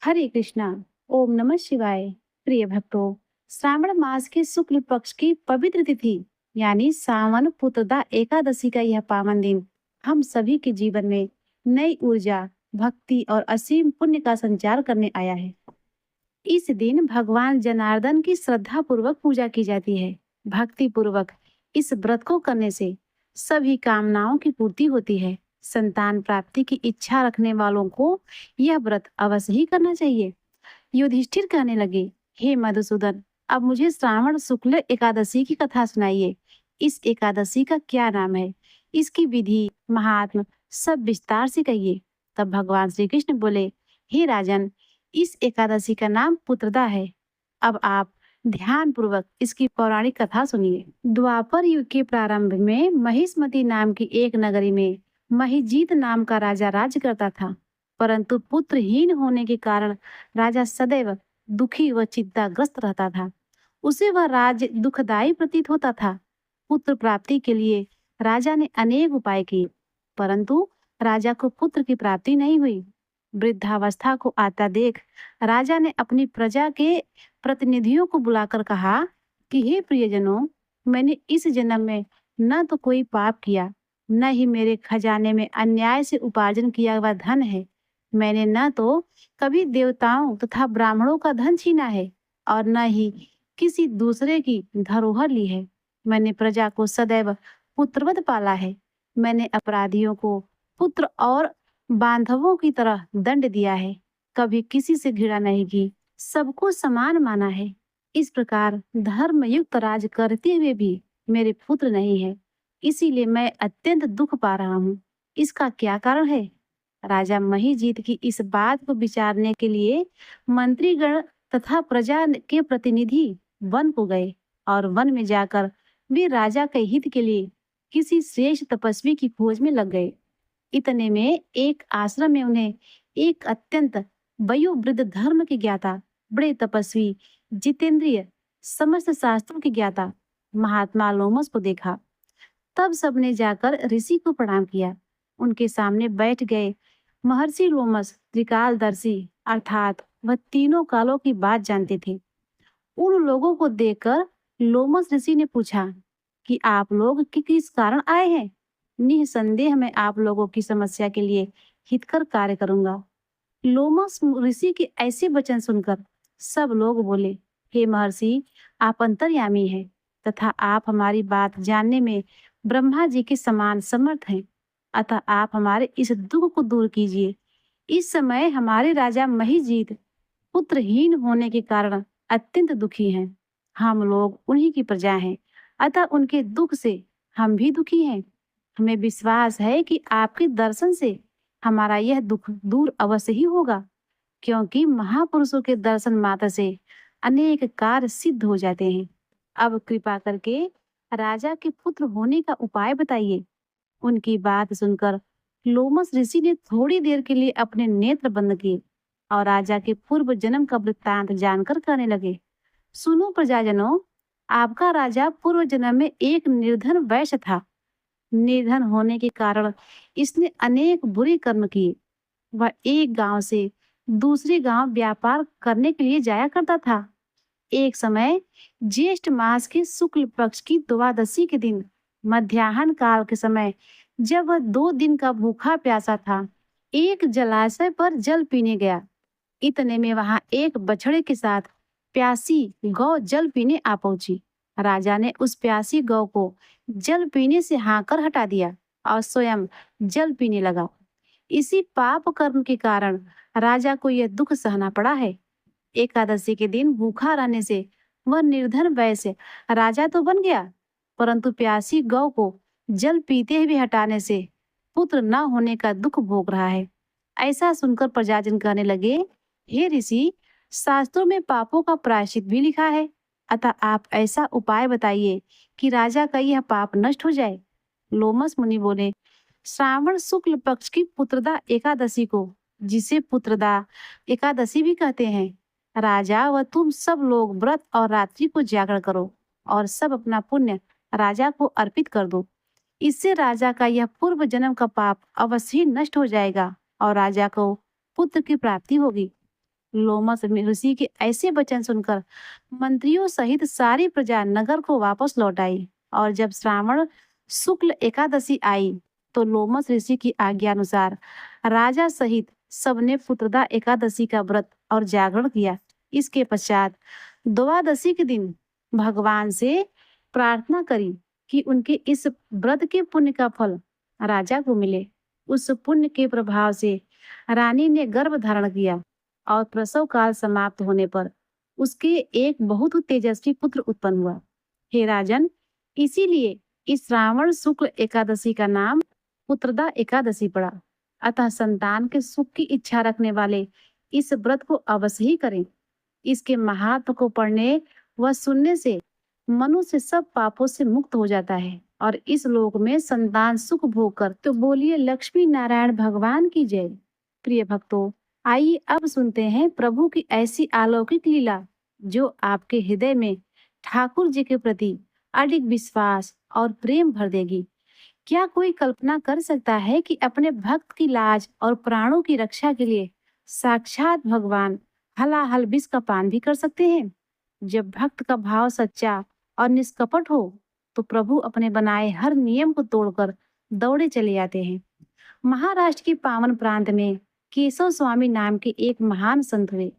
हरे कृष्णा। ओम नमः शिवाय। प्रिय भक्तों, श्रावण मास के शुक्ल पक्ष की पवित्र तिथि यानी सावन पुत्रदा एकादशी का यह पावन दिन हम सभी के जीवन में नई ऊर्जा, भक्ति और असीम पुण्य का संचार करने आया है। इस दिन भगवान जनार्दन की श्रद्धा पूर्वक पूजा की जाती है। भक्ति पूर्वक इस व्रत को करने से सभी कामनाओं की पूर्ति होती है। संतान प्राप्ति की इच्छा रखने वालों को यह व्रत अवश्य ही करना चाहिए। युधिष्ठिर कहने लगे, हे मधुसूदन, अब मुझे श्रावण शुक्ल एकादशी की कथा सुनाइए। इस एकादशी का क्या नाम है, इसकी विधि, महात्म सब विस्तार से कहिए। तब भगवान श्री कृष्ण बोले, हे राजन, इस एकादशी का नाम पुत्रदा है। अब आप ध्यान पूर्वक इसकी पौराणिक कथा सुनिए। द्वापर युग के प्रारंभ में महिष्मती नाम की एक नगरी में महिजीत नाम का राजा राज्य करता था। परंतु पुत्रहीन होने के कारण राजा सदैव दुखी व चिंताग्रस्त रहता था। उसे वह राज्य दुखदायी प्रतीत होता था। पुत्र प्राप्ति के लिए राजा ने अनेक उपाय किए, परंतु राजा को पुत्र की प्राप्ति नहीं हुई। वृद्धावस्था को आता देख राजा ने अपनी प्रजा के प्रतिनिधियों को बुलाकर कहा कि हे प्रियजनों, मैंने इस जन्म में न तो कोई पाप किया, न ही मेरे खजाने में अन्याय से उपार्जन किया हुआ धन है। मैंने न तो कभी देवताओं तथा ब्राह्मणों का धन छीना है और न ही किसी दूसरे की धरोहर ली है। मैंने प्रजा को सदैव पुत्रवत पाला है। मैंने अपराधियों को पुत्र और बांधवों की तरह दंड दिया है। कभी किसी से घृणा नहीं की, सबको समान माना है। इस प्रकार धर्मयुक्त राज करते हुए भी मेरे पुत्र नहीं है, इसीलिए मैं अत्यंत दुख पा रहा हूँ। इसका क्या कारण है? राजा महिजीत की इस बात को विचारने के लिए मंत्रीगण तथा प्रजा के प्रतिनिधि वन को गए और वन में जाकर वे राजा के हित के लिए किसी श्रेष्ठ तपस्वी की खोज में लग गए। इतने में एक आश्रम में उन्हें एक अत्यंत वयोवृद्ध धर्म के ज्ञाता, बड़े तपस्वी, जितेंद्रिय, समस्त शास्त्रों के ज्ञाता महात्मा लोमस को देखा। तब सबने जाकर ऋषि को प्रणाम किया। उनके सामने बैठ गए महर्षि लोमस त्रिकालदर्शी अर्थात वह तीनों कालों की बात जानते थे। उन लोगों को देखकर लोमस ऋषि ने पूछा कि आप लोग किस कारण आए हैं? निसंदेह मैं आप लोगों की समस्या के लिए हितकर कार्य करूंगा। लोमस ऋषि के ऐसे वचन सुनकर सब लोग बोले, हे महर्षि, आप अंतर्यामी हैं तथा आप हमारी बात जानने में ब्रह्मा जी के समान समर्थ हैं। अतः आप हमारे इस दुख को दूर कीजिए। इस समय हमारे राजा महिजीत पुत्रहीन होने के कारण अत्यंत दुखी हैं। हम लोग उन्हीं की प्रजा हैं, अतः उनके दुख से हम भी दुखी हैं। हमें विश्वास है कि आपके दर्शन से हमारा यह दुख दूर अवश्य ही होगा, क्योंकि महापुरुषों के दर्शन मात्र से अनेक कार्य सिद्ध हो जाते हैं। अब कृपा करके राजा के पुत्र होने का उपाय बताइए। उनकी बात सुनकर लोमस ऋषि ने थोड़ी देर के लिए अपने नेत्र बंद किए और राजा के पूर्व जन्म का वृत्तांत जानकर कहने लगे, सुनो प्रजाजनों, आपका राजा पूर्व जन्म में एक निर्धन वैश्य था। निर्धन होने के कारण इसने अनेक बुरे कर्म किए। वह एक गांव से दूसरे गांव व्यापार करने के लिए जाया करता था। एक समय ज्येष्ठ मास के शुक्ल पक्ष की द्वादशी के दिन मध्याह्न काल के समय जब वह 2 दिन का भूखा प्यासा था, एक जलाशय पर जल पीने गया। इतने में वहां एक बछड़े के साथ प्यासी गौ जल पीने आ पहुंची। राजा ने उस प्यासी गौ को जल पीने से हाँकर हटा दिया और स्वयं जल पीने लगा। इसी पाप कर्म के कारण राजा को यह दुख सहना पड़ा है। एकादशी के दिन भूखा रहने से वह निर्धन वैश्य राजा तो बन गया, परंतु प्यासी गौ को जल पीते हुए हटाने से पुत्र न होने का दुख भोग रहा है। ऐसा सुनकर प्रजाजन कहने लगे, हे ऋषि, शास्त्रों में पापों का प्रायश्चित भी लिखा है, अतः आप ऐसा उपाय बताइए कि राजा का यह पाप नष्ट हो जाए। लोमस मुनि बोले, श्रावण शुक्ल पक्ष की पुत्रदा एकादशी को, जिसे पुत्रदा एकादशी भी कहते हैं, राजा व तुम सब लोग व्रत और रात्रि को जागरण करो और सब अपना पुण्य राजा को अर्पित कर दो। इससे राजा का यह पूर्व जन्म का पाप अवश्य ही नष्ट हो जाएगा और राजा को पुत्र की प्राप्ति होगी। लोमस ऋषि के ऐसे वचन सुनकर मंत्रियों सहित सारी प्रजा नगर को वापस लौट आई। और जब श्रावण शुक्ल एकादशी आई तो लोमस ऋषि की आज्ञा अनुसार राजा सहित सबने पुत्रदा एकादशी का व्रत और जागरण किया। इसके पश्चात द्वादशी के दिन भगवान से प्रार्थना करी कि उनके इस व्रत के पुण्य का फल राजा को मिले। उस पुण्य के प्रभाव से रानी ने गर्भ धारण किया और प्रसव काल समाप्त होने पर उसके एक बहुत तेजस्वी पुत्र उत्पन्न हुआ। हे राजन, इसीलिए इस श्रावण शुक्ल एकादशी का नाम पुत्रदा एकादशी पड़ा। अतः संतान के सुख की इच्छा रखने वाले इस व्रत को अवश्य ही करें। इसके महात्म को पढ़ने व सुनने से मनुष्य सब पापों से मुक्त हो जाता है और इस लोक में संतान सुख भोग कर। तो बोलिए लक्ष्मी नारायण भगवान की जय। प्रिय भक्तों, आइए अब सुनते हैं प्रभु की ऐसी अलौकिक लीला जो आपके हृदय में ठाकुर जी के प्रति अडिग विश्वास और प्रेम भर देगी। क्या कोई कल्पना कर सकता है कि अपने भक्त की लाज और प्राणों की रक्षा के लिए साक्षात भगवान हलाहल विष का पान भी कर सकते हैं? जब भक्त का भाव सच्चा और निष्कपट हो तो प्रभु अपने बनाए हर नियम को तोड़कर दौड़े चले आते हैं। महाराष्ट्र के पावन प्रांत में केशव स्वामी नाम के एक महान संत हुए।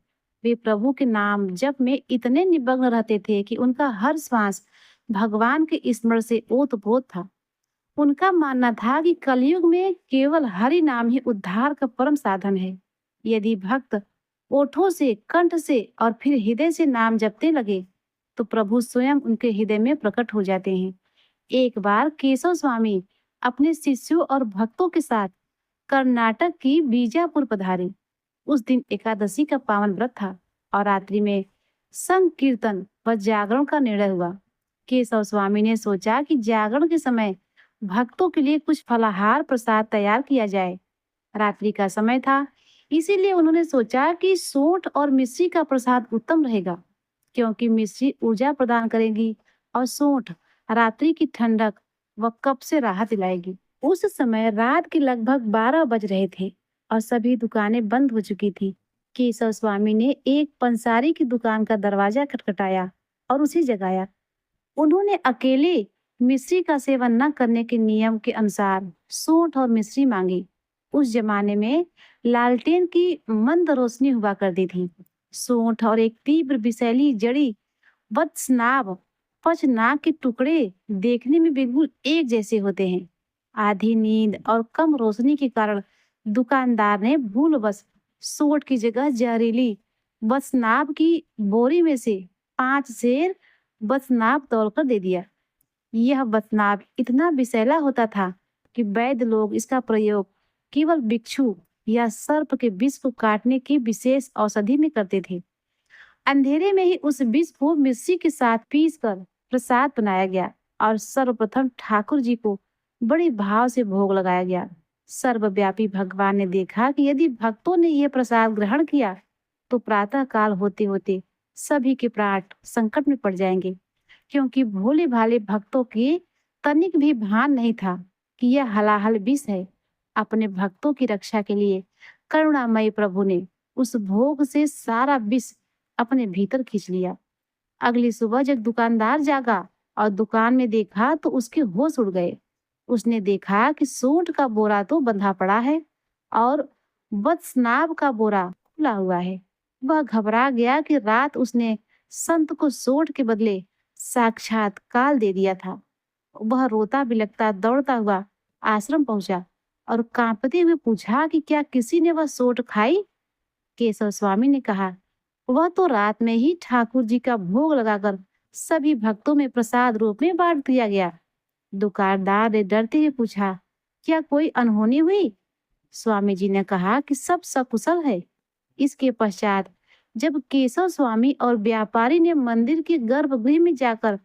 वे प्रभु के नाम जप में इतने निमग्न रहते थे कि उनका हर श्वास भगवान के स्मरण से ओतप्रोत था। उनका मानना था कि कलयुग में केवल हरि नाम ही उद्धार का परम साधन है। यदि भक्त ओठों से, कंठ से और फिर हृदय से नाम जपते लगे तो प्रभु स्वयं उनके हृदय में प्रकट हो जाते हैं। एक बार केशव स्वामी अपने शिष्यों और भक्तों के साथ कर्नाटक की बीजापुर पधारे। उस दिन एकादशी का पावन व्रत था और रात्रि में संकीर्तन व जागरण का निर्णय हुआ। केशव स्वामी ने सोचा कि जागरण के समय भक्तों के लिए कुछ फलाहार प्रसाद तैयार किया जाए। रात्रि का समय था, इसीलिए उन्होंने सोचा कि सोंठ और मिश्री का प्रसाद उत्तम रहेगा, क्योंकि मिश्री ऊर्जा प्रदान करेगी और सोंठ रात्रि की ठंडक व कफ से राहत दिलाएगी। उस समय रात के लगभग 12 बज रहे थे और सभी दुकानें बंद हो चुकी थी। केशव स्वामी ने एक पंसारी की दुकान का दरवाजा खटखटाया और उसे जगाया। उन्होंने अकेले मिश्री का सेवन न करने के नियम के अनुसार सोंठ और मिश्री मांगी। उस जमाने में लालटेन की मंद रोशनी हुआ करती थी। सोंठ और एक तीव्र विषैली जड़ी वत्सनाभ पचनाग के टुकड़े देखने में बिल्कुल एक जैसे होते हैं। आधी नींद और कम रोशनी के कारण दुकानदार ने भूलवश सोंठ की जगह जहरीली वत्सनाभ की बोरी में से 5 सेर वत्सनाभ तोड़कर दे दिया। यह वत्सनाभ इतना विषैला होता था कि वैद्य लोग इसका प्रयोग केवल बिच्छू या सर्प के विष को काटने की विशेष औषधि में करते थे। अंधेरे में ही उस विष को मिश्री के साथ पीसकर प्रसाद बनाया गया और सर्वप्रथम ठाकुर जी को बड़े भाव से भोग लगाया गया। सर्वव्यापी भगवान ने देखा कि यदि भक्तों ने यह प्रसाद ग्रहण किया तो प्रातः काल होते होते सभी के प्राण संकट में पड़ जाएंगे, क्योंकि भोले भाले भक्तों के तनिक भी भान नहीं था कि यह हलाहल विष है। अपने भक्तों की रक्षा के लिए करुणामयी प्रभु ने उस भोग से सारा विष अपने भीतर खींच लिया। अगली सुबह जब दुकानदार जागा और दुकान में देखा तो उसके होश उड़ गए। उसने देखा कि सोंठ का बोरा तो बंधा पड़ा है और वत्सनाभ का बोरा खुला हुआ है। वह घबरा गया कि रात उसने संत को सोंठ के बदले साक्षात काल दे दिया था। वह रोता बिलखता दौड़ता हुआ आश्रम पहुंचा और कांपते हुए पूछा कि क्या किसी ने वह सोंठ खाई? केशव स्वामी ने कहा, वह तो रात में ही ठाकुर जी का भोग लगाकर सभी भक्तों में प्रसाद रूप में बांट दिया गया। दुकानदार ने डरते हुए पूछा, क्या कोई अनहोनी हुई? स्वामी जी ने कहा कि सब सकुशल है। इसके पश्चात जब केशव स्वामी और व्यापारी ने मंदिर के गर्भगृह में जाकर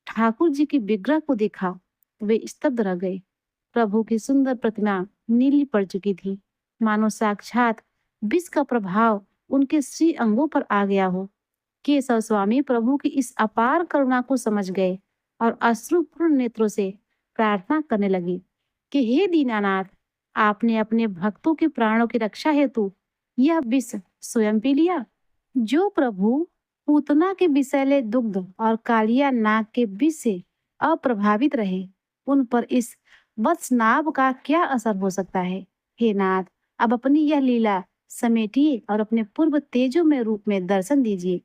ठाकुर जी की विग्रह को देखा, वे स्तब्ध रह गए। प्रभु की सुंदर प्रतिमा नीली पड़ चुकी थी, मानो साक्षात विष का प्रभाव उनके श्री अंगों पर आ गया हो। केशव स्वामी प्रभु की इस अपार करुणा को समझ गए और अश्रुपूर्ण नेत्रों से प्रार्थना करने लगे कि हे दीनानाथ, आपने अपने भक्तों के प्राणों की रक्षा हेतु यह विष स्वयं पी लिया। जो प्रभु पूतना के विषैले दुग्ध और कालिया नाग के विष से अप्रभावित रहे, उन पर इस वत्सनाभ का क्या असर हो सकता है? हे नाथ, अब अपनी यह लीला समेटिए और अपने पूर्व तेजो में रूप में दर्शन दीजिए।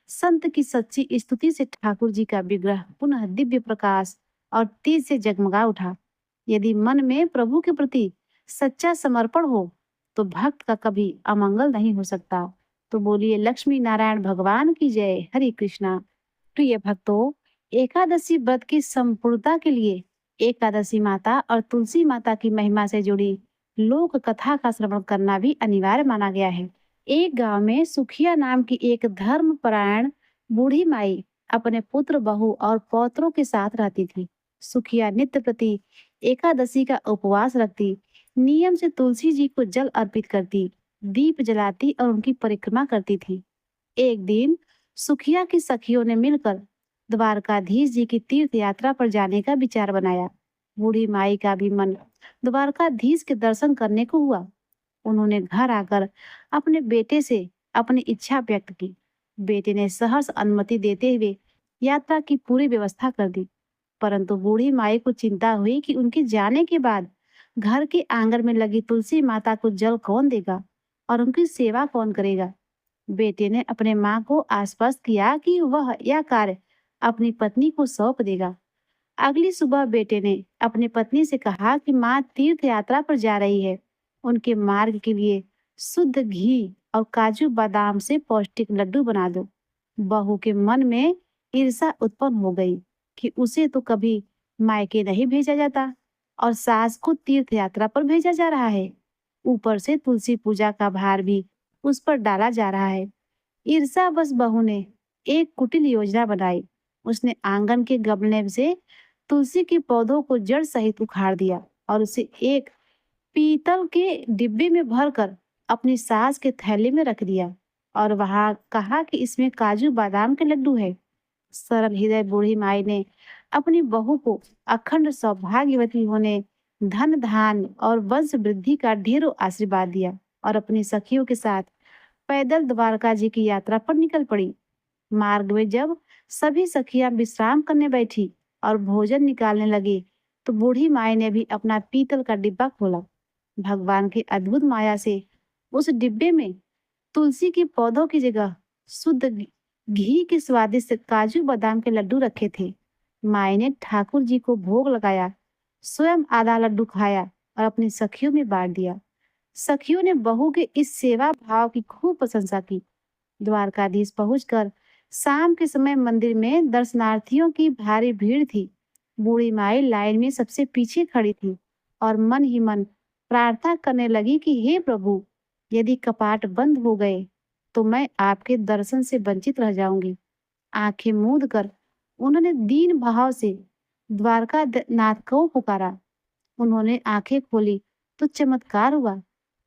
संत की सच्ची स्तुति से ठाकुर जी का विग्रह पुनः दिव्य प्रकाश और तेज से जगमगा उठा। यदि मन में प्रभु के प्रति सच्चा समर्पण हो, तो भक्त का कभी अमंगल नहीं हो सकता। तो बोलिए लक्ष्मी नारायण भगवान की जय। हरे कृष्णा। प्रिय भक्तों, एकादशी व्रत की संपूर्णता के लिए एकादशी माता और तुलसी माता की महिमा से जुड़ी लोक कथा का श्रवण करना भी अनिवार्य माना गया है। एक गांव में सुखिया नाम की एक धर्मपरायण बूढ़ी माई अपने पुत्र, बहू और पौत्रों के साथ रहती थी। सुखिया नित्य प्रति एकादशी का उपवास रखती, नियम से तुलसी जी को जल अर्पित करती, दीप जलाती और उनकी परिक्रमा करती थी। एक दिन सुखिया की सखियों ने मिलकर द्वारकाधीश जी की तीर्थ यात्रा पर जाने का विचार बनाया। बूढ़ी माई का भी मन द्वारकाधीश के दर्शन करने को हुआ। उन्होंने घर आकर अपने बेटे से अपनी इच्छा व्यक्त की। बेटे ने सहर्ष अनुमति देते हुए यात्रा की पूरी व्यवस्था कर दी। परंतु बूढ़ी माई को चिंता हुई कि उनके जाने के बाद घर के आंगन में लगी तुलसी माता को जल कौन देगा और उनकी सेवा कौन करेगा। बेटे ने अपने माँ को आश्वस्त किया कि वह यह कार्य अपनी पत्नी को सौंप देगा। अगली सुबह बेटे ने अपनी पत्नी से कहा कि माँ तीर्थ यात्रा पर जा रही है। उनके मार्ग के लिए शुद्ध घी और काजू बादाम से पौष्टिक लड्डू बना दो। बहू के मन में ईर्ष्या उत्पन्न हो गई कि उसे तो कभी मायके नहीं भेजा जाता और सास को तीर्थ यात्रा पर भेजा जा रहा है। ऊपर से तुलसी पूजा का भार भी उस पर डाला जा रहा है। ईर्ष्यावश बहू ने एक कुटिल योजना बनाई। उसने आंगन के गमले से तुलसी के पौधों को जड़ सहित उखाड़ दिया और उसे एक पीतल के डिब्बे में भरकर अपनी सास के थैले में रख दिया और वहां कहा कि इसमें काजू बादाम के लड्डू है। सरल हृदय बूढ़ी माई ने अपनी बहू को अखंड सौभाग्यवती होने, धन धान और वंश वृद्धि का ढेरों आशीर्वाद दिया और अपनी सखियों के साथ पैदल द्वारका जी की यात्रा पर निकल पड़ी। मार्ग में जब सभी सखियां विश्राम करने बैठी और भोजन निकालने लगी, तो बूढ़ी माई ने भी अपना पीतल का डिब्बा खोला। भगवान की अद्भुत माया से उस डिब्बे में तुलसी के पौधों की जगह शुद्ध घी के स्वादिष्ट काजू बादाम के लड्डू रखे थे। माई ने ठाकुर जी को भोग लगाया, स्वयं आधा लड्डू खाया और अपनी सखियों में बांट दिया। सखियों ने बहू के इस सेवा भाव की खूब प्रशंसा की। द्वारकाधीश पहुंचकर शाम के समय मंदिर में दर्शनार्थियों की भारी भीड़ थी। बूढ़ी माई लाइन में सबसे पीछे खड़ी थी और मन ही मन प्रार्थना करने लगी कि हे प्रभु, यदि कपाट बंद हो गए तो मैं आपके दर्शन से वंचित रह जाऊंगी। आंखें मूंद कर उन्होंने दीन भाव से द्वारका नाथ को पुकारा। उन्होंने आंखें खोली तो चमत्कार हुआ।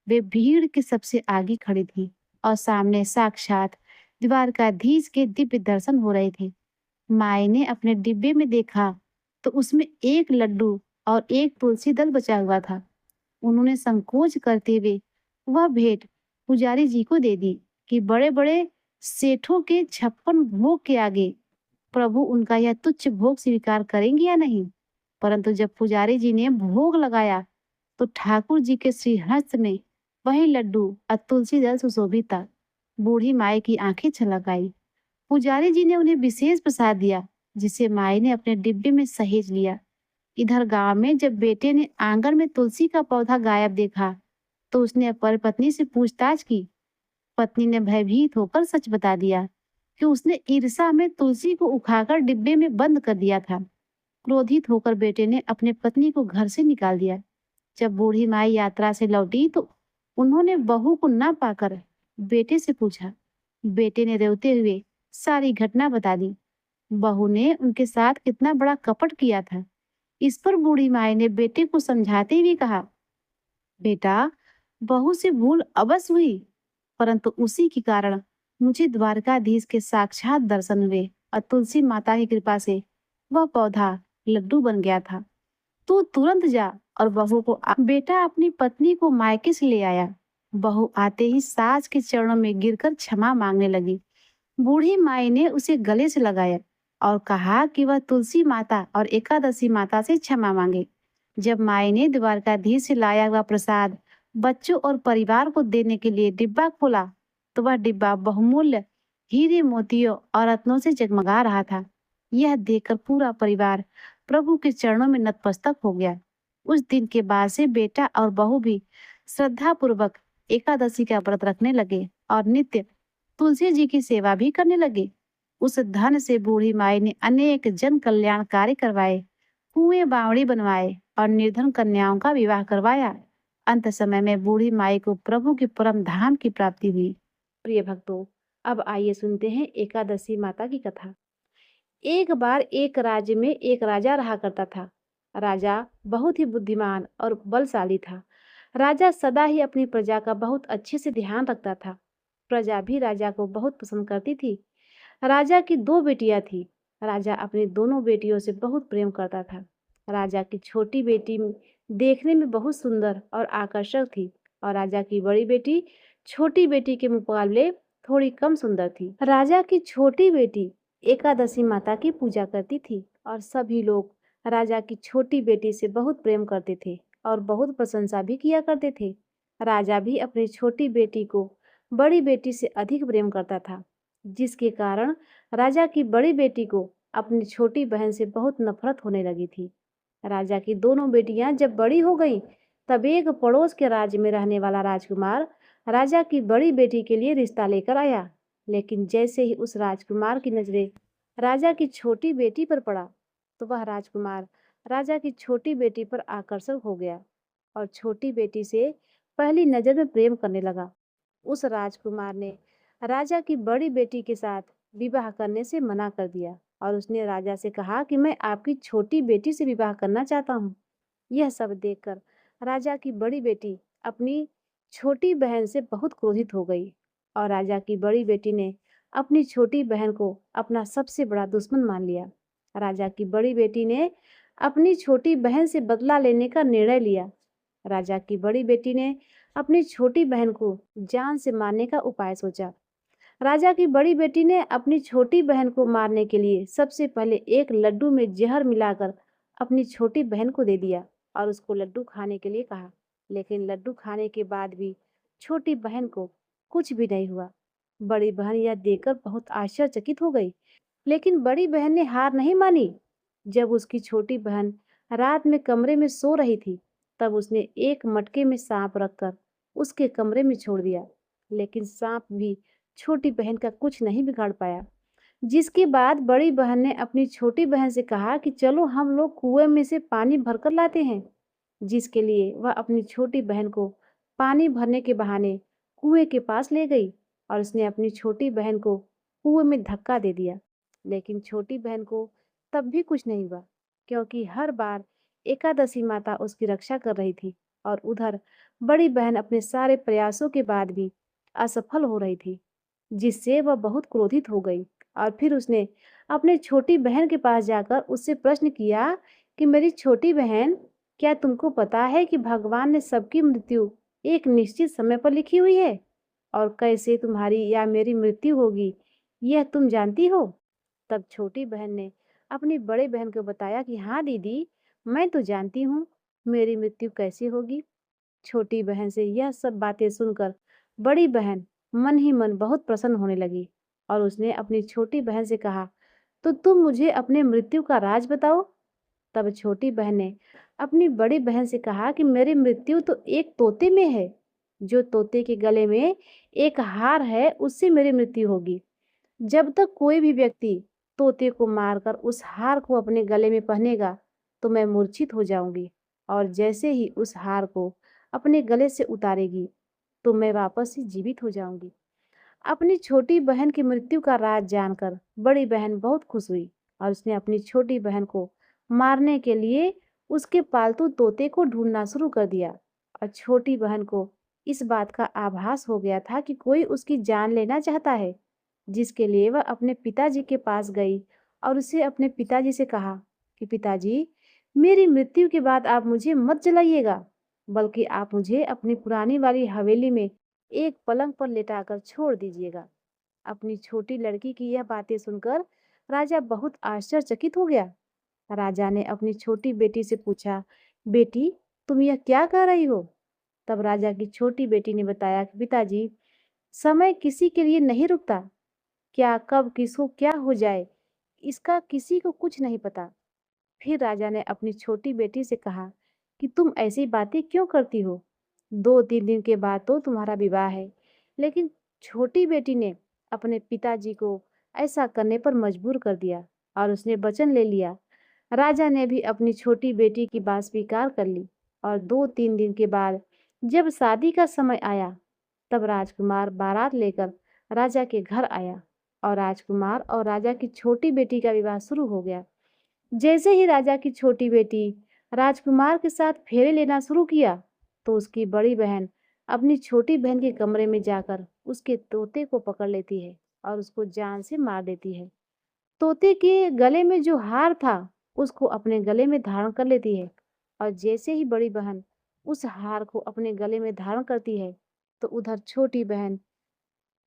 वे भीड़ के सबसे आगे खड़ी थी और सामने साक्षात द्वारकाधीश के दिव्य दर्शन हो रहे थे। माई ने अपने डिब्बे में देखा तो उसमें एक लड्डू और एक तुलसी दल बचा हुआ था। उन्होंने संकोच करते हुए वह भेंट पुजारी जी को दे दी कि बड़े बड़े सेठों के 56 भोग के आगे प्रभु उनका यह तुच्छ भोग स्वीकार करेंगे या नहीं। परंतु जब पुजारी जी ने भोग लगाया तो ठाकुर जी के श्रीहस्त में वही लड्डू और तुलसी दल सुशोभित था। बूढ़ी माई की आंखें छलक आई। पुजारी जी ने उन्हें विशेष प्रसाद दिया, जिसे माई ने अपने डिब्बे में सहेज लिया। इधर गांव में जब बेटे ने आंगन में तुलसी का पौधा गायब देखा, तो उसने अपनी पत्नी से पूछताछ की। पत्नी ने भयभीत होकर सच बता दिया कि उसने ईर्ष्या में तुलसी को उखाकर डिब्बे में बंद कर दिया था। क्रोधित होकर बेटे ने अपने पत्नी को घर से निकाल दिया। जब बूढ़ी माई यात्रा से लौटी तो उन्होंने बहू को न पाकर बेटे से पूछा। बेटे ने रोते हुए सारी घटना बता दी। बहू ने उनके साथ कितना बड़ा कपट किया था। इस पर बूढ़ी माई ने बेटे को समझाते हुए कहा, बेटा, बहू से भूल अवश्य हुई, परंतु उसी के कारण मुझे द्वारकाधीश के साक्षात दर्शन हुए और तुलसी माता की कृपा से वह पौधा लड्डू बन गया था। तू तुरंत जा और बहू को बेटा अपनी पत्नी को मायके से ले आया। बहू आते ही सास के चरणों में गिरकर क्षमा मांगने लगी। बूढ़ी माई ने उसे गले से लगाया और कहा कि वह तुलसी माता और एकादशी माता से क्षमा मांगे। जब माई ने द्वारकाधीश से लाया हुआ प्रसाद बच्चों और परिवार को देने के लिए डिब्बा खोला, तो वह डिब्बा बहुमूल्य हीरे मोतियों और रत्नों से जगमगा रहा था। यह देखकर पूरा परिवार प्रभु के चरणों में नतमस्तक हो गया। उस दिन के बाद से बेटा और बहू भी श्रद्धा पूर्वक एकादशी का व्रत रखने लगे और नित्य तुलसी जी की सेवा भी करने लगे। उस धन से बूढ़ी माई ने अनेक जन कल्याण कार्य करवाए, कुएं बावड़ी बनवाए और निर्धन कन्याओं का विवाह करवाया। अंत समय में बूढ़ी माई को प्रभु के परम धाम की प्राप्ति हुई। प्रिय भक्तों, अब आइए सुनते हैं एकादशी माता की कथा। एक बार एक राज्य में एक राजा रहा करता था। राजा बहुत ही बुद्धिमान और बलशाली था। राजा सदा ही अपनी प्रजा का बहुत अच्छे से ध्यान रखता था। प्रजा भी राजा को बहुत पसंद करती थी। राजा की दो बेटियां थी। राजा अपनी दोनों बेटियों से बहुत प्रेम करता था। राजा की छोटी बेटी देखने में बहुत सुंदर और आकर्षक थी और राजा की बड़ी बेटी छोटी बेटी के मुकाबले थोड़ी कम सुंदर थी। राजा की छोटी बेटी एकादशी माता की पूजा करती थी और सभी लोग राजा की छोटी बेटी से बहुत प्रेम करते थे और बहुत प्रशंसा भी किया करते थे। राजा भी अपनी छोटी बेटी को बड़ी बेटी से अधिक प्रेम करता था, जिसके कारण राजा की बड़ी बेटी को अपनी छोटी बहन से बहुत नफरत होने लगी थी। राजा की दोनों बेटियां जब बड़ी हो गई, तब एक पड़ोस के राज्य में रहने वाला राजकुमार राजा की बड़ी बेटी के लिए रिश्ता लेकर आया। लेकिन जैसे ही उस राजकुमार की नजरें राजा की छोटी बेटी पर पड़ा, तो वह राजकुमार राजा की छोटी बेटी पर आकर्षक हो गया और छोटी बेटी से पहली नजर में प्रेम करने लगा। उस राजकुमार ने राजा की बड़ी बेटी के साथ विवाह करने से मना कर दिया और उसने राजा से कहा कि मैं आपकी छोटी बेटी से विवाह करना चाहता हूँ। यह सब देखकर राजा की बड़ी बेटी अपनी छोटी बहन से बहुत क्रोधित हो गई और राजा की बड़ी बेटी ने अपनी छोटी बहन को अपना सबसे बड़ा दुश्मन मान लिया। राजा की बड़ी बेटी ने अपनी छोटी बहन से बदला लेने का निर्णय लिया। राजा की बड़ी बेटी ने अपनी छोटी बहन को जान से मारने का उपाय सोचा। राजा की बड़ी बेटी ने अपनी छोटी बहन को मारने के लिए सबसे पहले एक लड्डू में जहर मिलाकर अपनी छोटी बहन को दे दिया और उसको लड्डू खाने के लिए कहा। लेकिन लड्डू खाने के बाद भी छोटी बहन को कुछ भी नहीं हुआ। बड़ी बहन यह देखकर बहुत आश्चर्यचकित हो गई, लेकिन बड़ी बहन ने हार नहीं मानी। जब उसकी छोटी बहन रात में कमरे में सो रही थी, तब उसने एक मटके में सांप रखकर उसके कमरे में छोड़ दिया। लेकिन सांप भी छोटी बहन का कुछ नहीं बिगाड़ पाया। जिसके बाद बड़ी बहन ने अपनी छोटी बहन से कहा कि चलो हम लोग कुएं में से पानी भरकर लाते हैं। जिसके लिए वह अपनी छोटी बहन को पानी भरने के बहाने कुएं के पास ले गई और उसने अपनी छोटी बहन को कुएं में धक्का दे दिया। लेकिन छोटी बहन को तब भी कुछ नहीं हुआ, क्योंकि हर बार एकादशी माता उसकी रक्षा कर रही थी और उधर बड़ी बहन अपने सारे प्रयासों के बाद भी असफल हो रही थी, जिससे वह बहुत क्रोधित हो गई और फिर उसने अपने छोटी बहन के पास जाकर उससे प्रश्न किया कि मेरी छोटी बहन, क्या तुमको पता है कि भगवान ने सबकी मृत्यु एक निश्चित समय पर लिखी हुई है और कैसे तुम्हारी या मेरी मृत्यु होगी यह तुम जानती हो? तब छोटी बहन ने अपनी बड़े बहन को बताया कि हाँ दीदी, मैं तो जानती हूँ मेरी मृत्यु कैसे होगी। छोटी बहन से यह सब बातें सुनकर बड़ी बहन मन ही मन बहुत प्रसन्न होने लगी और उसने अपनी छोटी बहन से कहा, तो तुम मुझे अपने मृत्यु का राज बताओ। तब छोटी बहन ने अपनी बड़ी बहन से कहा कि मेरी मृत्यु तो एक तोते में है। जो तोते के गले में एक हार है, उससे मेरी मृत्यु होगी। जब तक कोई भी व्यक्ति तोते को मारकर उस हार को अपने गले में पहनेगा, तो मैं मूर्छित हो जाऊंगी और जैसे ही उस हार को अपने गले से उतारेगी, तो मैं वापस से जीवित हो जाऊंगी। अपनी छोटी बहन की मृत्यु का राज जानकर बड़ी बहन बहुत खुश हुई और उसने अपनी छोटी बहन को मारने के लिए उसके पालतू तोते को ढूंढना शुरू कर दिया। और छोटी बहन को इस बात का आभास हो गया था कि कोई उसकी जान लेना चाहता है, जिसके लिए वह अपने पिताजी के पास गई और उसे अपने पिताजी से कहा कि पिताजी, मेरी मृत्यु के बाद आप मुझे मत जलाइएगा, बल्कि आप मुझे अपनी पुरानी वाली हवेली में एक पलंग पर लेटाकर छोड़ दीजिएगा। अपनी छोटी लड़की की यह बातें सुनकर राजा बहुत आश्चर्यचकित हो गया। राजा ने अपनी छोटी बेटी से पूछा, बेटी, तुम यह क्या कह रही हो? तब राजा की छोटी बेटी ने बताया कि पिताजी, समय किसी के लिए नहीं रुकता। क्या कब किसको क्या हो जाए, इसका किसी को कुछ नहीं पता। फिर राजा ने अपनी छोटी बेटी से कहा कि तुम ऐसी बातें क्यों करती हो? 2-3 दिन के बाद तो तुम्हारा विवाह है। लेकिन छोटी बेटी ने अपने पिताजी को ऐसा करने पर मजबूर कर दिया और उसने वचन ले लिया। राजा ने भी अपनी छोटी बेटी की बात स्वीकार कर ली और 2-3 दिन के बाद जब शादी का समय आया, तब राजकुमार बारात लेकर राजा के घर आया और राजकुमार और राजा की छोटी बेटी का विवाह शुरू हो गया। जैसे ही राजा की छोटी बेटी राजकुमार के साथ फेरे लेना शुरू किया, तो उसकी बड़ी बहन अपनी छोटी बहन के कमरे में जाकर उसके तोते को पकड़ लेती है और उसको जान से मार देती है। तोते के गले में जो हार था, उसको अपने गले में धारण कर लेती है और जैसे ही बड़ी बहन उस हार को अपने गले में धारण करती है, तो उधर छोटी बहन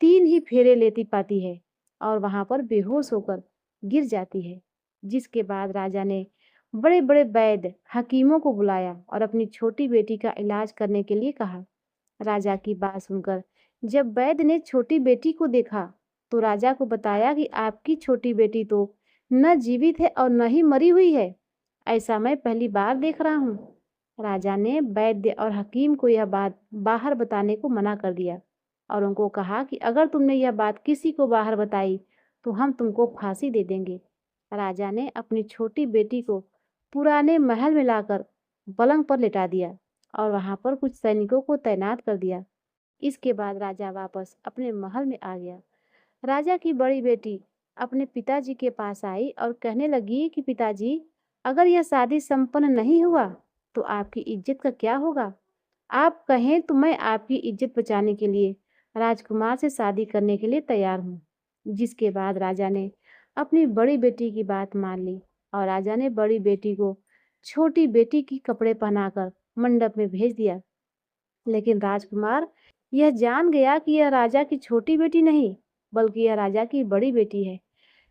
3 ही फेरे लेती पाती है और वहां पर बेहोश होकर गिर जाती है। जिसके बाद राजा ने बड़े-बड़े वैद्य, हकीमों को बुलाया और अपनी छोटी बेटी का इलाज करने के लिए कहा। राजा की बात सुनकर जब वैद्य ने छोटी बेटी को देखा, तो राजा को बताया कि आपकी छोटी बेटी तो न जीवित है और न ही मरी हुई है। ऐसा मैं पहली बार देख रहा हूँ। राजा ने वैद्य और हकीम को यह बात बाहर बताने को मना कर दिया और उनको कहा कि अगर तुमने यह बात किसी को बाहर बताई, तो हम तुमको फांसी दे देंगे। राजा ने अपनी छोटी बेटी को पुराने महल में लाकर पलंग पर लिटा दिया और वहां पर कुछ सैनिकों को तैनात कर दिया। इसके बाद राजा वापस अपने महल में आ गया। राजा की बड़ी बेटी अपने पिताजी के पास आई और कहने लगी कि पिताजी, अगर यह शादी संपन्न नहीं हुआ, तो आपकी इज्जत का क्या होगा? आप कहें तो मैं आपकी इज्जत बचाने के लिए राजकुमार से शादी करने के लिए तैयार हूँ। जिसके बाद राजा ने अपनी बड़ी बेटी की बात मान ली और राजा ने बड़ी बेटी को छोटी बेटी की कपड़े पहनाकर मंडप में भेज दिया। लेकिन राजकुमार यह जान गया कि यह राजा की छोटी बेटी नहीं, बल्कि यह राजा की बड़ी बेटी है।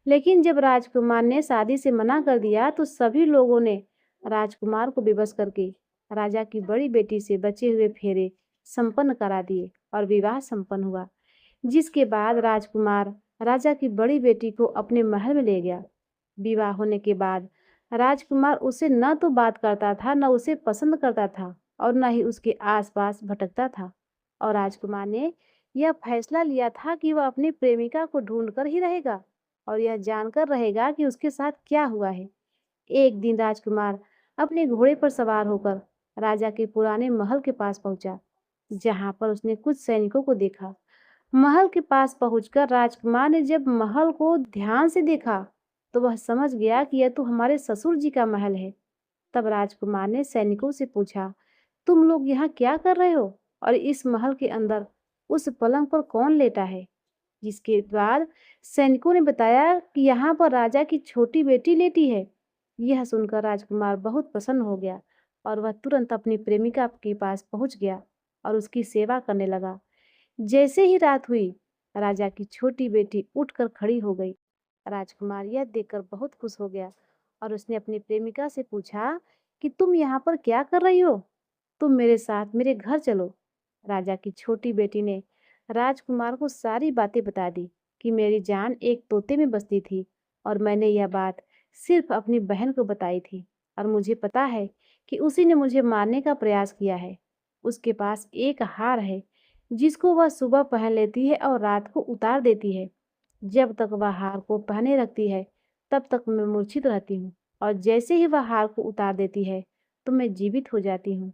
लेकिन जब राजकुमार ने शादी से मना कर दिया, तो सभी लोगों ने राजकुमार को विवश करके राजा की बड़ी बेटी से बचे हुए फेरे संपन्न करा दिए और विवाह संपन्न हुआ। जिसके बाद राजकुमार राजा की बड़ी बेटी को अपने महल में ले गया। विवाह होने के बाद राजकुमार उसे न तो बात करता था, न उसे पसंद करता था और न ही उसके आसपास भटकता था। और राजकुमार ने यह फैसला लिया था कि वह अपनी प्रेमिका को ढूंढकर ही रहेगा और यह जानकर रहेगा कि उसके साथ क्या हुआ है। एक दिन राजकुमार अपने घोड़े पर सवार होकर राजा के पुराने महल के पास पहुंचा, जहां पर उसने कुछ सैनिकों को देखा। महल के पास पहुंचकर राजकुमार ने जब महल को ध्यान से देखा, तो वह समझ गया कि यह तो हमारे ससुर जी का महल है। तब राजकुमार ने सैनिकों से पूछा, तुम लोग यहाँ क्या कर रहे हो और इस महल के अंदर उस पलंग पर कौन लेटा है? जिसके बाद सैनिकों ने बताया कि यहाँ पर राजा की छोटी बेटी लेटी है। यह सुनकर राजकुमार बहुत प्रसन्न हो गया और वह तुरंत अपनी प्रेमिका के पास पहुंच गया और उसकी सेवा करने लगा। जैसे ही रात हुई, राजा की छोटी बेटी उठकर खड़ी हो गई। राजकुमार यह देखकर बहुत खुश हो गया और उसने अपनी प्रेमिका से पूछा कि तुम यहाँ पर क्या कर रही हो? तुम मेरे साथ मेरे घर चलो। राजा की छोटी बेटी ने राजकुमार को सारी बातें बता दी कि मेरी जान एक तोते में बसती थी और मैंने यह बात सिर्फ अपनी बहन को बताई थी और मुझे पता है कि उसी ने मुझे मारने का प्रयास किया है। उसके पास एक हार है जिसको वह सुबह पहन लेती है और रात को उतार देती है। जब तक वह हार को पहने रखती है, तब तक मैं मूर्छित रहती हूँ और जैसे ही वह हार को उतार देती है, तो मैं जीवित हो जाती हूँ।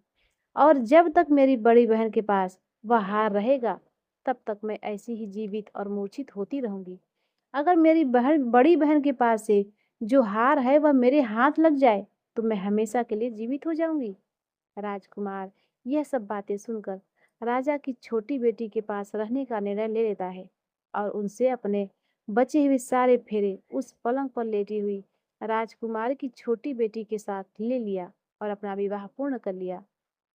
और जब तक मेरी बड़ी बहन के पास वह हार रहेगा, तब तक मैं ऐसी ही जीवित और मूर्छित होती रहूंगी। अगर मेरी बड़ी बहन के पास से जो हार है वह मेरे हाथ लग जाए, तो मैं हमेशा के लिए जीवित हो जाऊंगी। राजकुमार यह सब बातें सुनकर राजा की छोटी बेटी के पास रहने का निर्णय ले लेता है और उनसे अपने बचे हुए सारे फेरे उस पलंग पर लेटी हुई राजकुमार की छोटी बेटी के साथ ले लिया और अपना विवाह पूर्ण कर लिया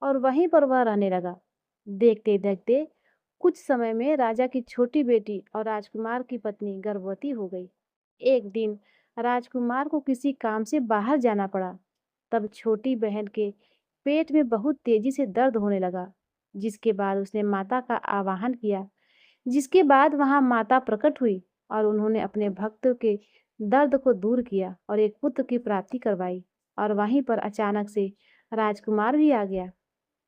और वहीं पर वह रहने लगा। देखते देखते कुछ समय में राजा की छोटी बेटी और राजकुमार की पत्नी गर्भवती हो गई। एक दिन राजकुमार को किसी काम से बाहर जाना पड़ा। तब छोटी बहन के पेट में बहुत तेजी से दर्द होने लगा, जिसके बाद उसने माता का आवाहन किया। जिसके बाद वहां माता प्रकट हुई और उन्होंने अपने भक्त के दर्द को दूर किया और एक पुत्र की प्राप्ति करवाई। और वहीं पर अचानक से राजकुमार भी आ गया।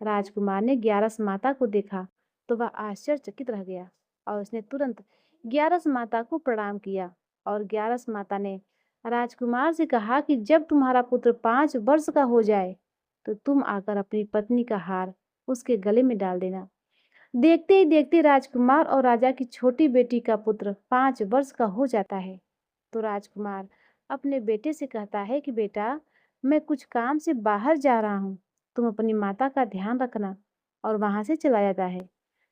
राजकुमार ने ग्यारस माता को देखा तो वह आश्चर्यचकित रह गया और उसने तुरंत ग्यारस माता को प्रणाम किया। और ग्यारस माता ने राजकुमार से कहा कि जब तुम्हारा पुत्र 5 वर्ष का हो जाए तो तुम आकर अपनी पत्नी का हार उसके गले में डाल देना। देखते ही देखते राजकुमार और राजा की छोटी बेटी का पुत्र 5 वर्ष का हो जाता है। तो राजकुमार अपने बेटे से कहता है कि बेटा, मैं कुछ काम से बाहर जा रहा हूँ, तुम अपनी माता का ध्यान रखना। और वहां से चला जाता है।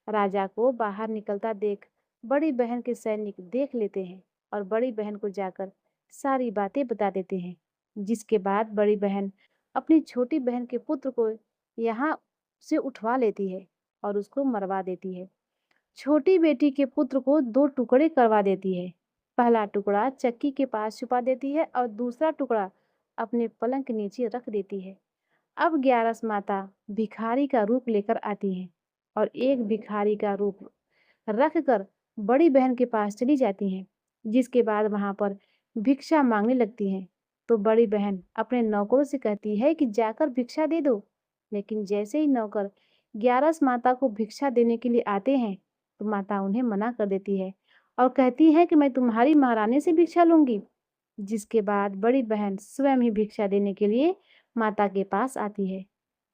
राजा को बाहर निकलता देख बड़ी बहन के सैनिक देख लेते हैं और बड़ी बहन को जाकर सारी बातें बता देते हैं। जिसके बाद बड़ी बहन अपनी छोटी बहन के पुत्र को यहाँ से उठवा लेती है और उसको मरवा देती है। छोटी बेटी के पुत्र को 2 टुकड़े करवा देती है। पहला टुकड़ा चक्की के पास छुपा देती है और दूसरा टुकड़ा अपने पलंग के नीचे रख देती है। अब ग्यारस माता भिखारी का रूप लेकर आती हैं और एक भिखारी का रूप रखकर बड़ी बहन के पास चली जाती हैं। जिसके बाद वहां पर भिक्षा मांगने लगती हैं। तो बड़ी बहन अपने नौकरों से कहती है कि जाकर भिक्षा दे दो। लेकिन जैसे ही नौकर ग्यारस माता को भिक्षा देने के लिए आते हैं तो माता उन्हें मना कर देती है और कहती है कि मैं तुम्हारी महारानी से भिक्षा लूंगी। जिसके बाद बड़ी बहन स्वयं ही भिक्षा देने के लिए माता के पास आती है।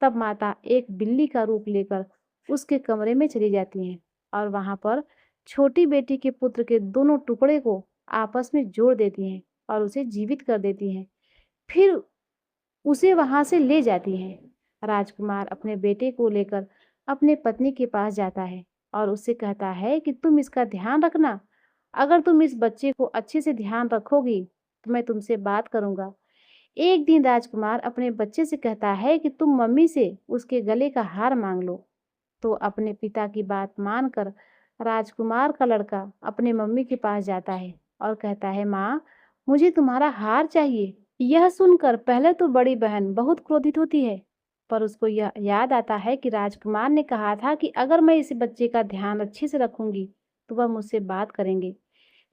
तब माता एक बिल्ली का रूप लेकर उसके कमरे में चली जाती हैं और वहां पर छोटी बेटी के पुत्र के दोनों टुकड़े को आपस में जोड़ देती हैं और उसे जीवित कर देती हैं। फिर उसे वहां से ले जाती हैं। राजकुमार अपने बेटे को लेकर अपने पत्नी के पास जाता है और उससे कहता है कि तुम इसका ध्यान रखना। अगर तुम इस बच्चे को अच्छे से ध्यान रखोगी तो मैं तुमसे बात करूंगा। एक दिन राजकुमार अपने बच्चे से कहता है कि तुम मम्मी से उसके गले का हार मांग लो। तो अपने पिता की बात मानकर राजकुमार का लड़का अपने मम्मी के पास जाता है और कहता है, माँ, मुझे तुम्हारा हार चाहिए। यह सुनकर पहले तो बड़ी बहन बहुत क्रोधित होती है, पर उसको यह याद आता है कि राजकुमार ने कहा था कि अगर मैं इस बच्चे का ध्यान अच्छे से रखूंगी तो वह मुझसे बात करेंगे।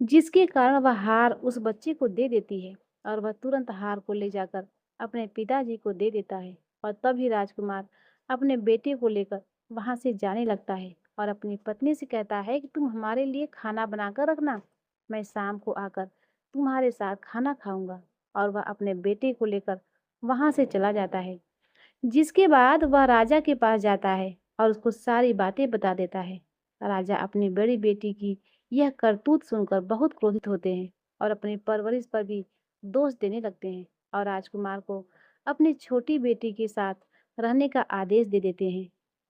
जिसके कारण वह हार उस बच्चे को दे देती है और वह तुरंत हार को ले जाकर अपने पिताजी को दे देता है। और तभी राजकुमार अपने बेटे को लेकर वहां से जाने लगता है और अपनी पत्नी से कहता है कि तुम हमारे लिए खाना बनाकर रखना, मैं शाम को आकर तुम्हारे साथ खाना खाऊंगा। और वह अपने बेटे को लेकर वहां से चला जाता है। जिसके बाद वह राजा के पास जाता है और उसको सारी बातें बता देता है। राजा अपनी बड़ी बेटी की यह करतूत सुनकर बहुत क्रोधित होते हैं और अपनी परवरिश पर भी दोष देने लगते हैं और राजकुमार को अपनी छोटी बेटी के साथ रहने का आदेश दे देते हैं।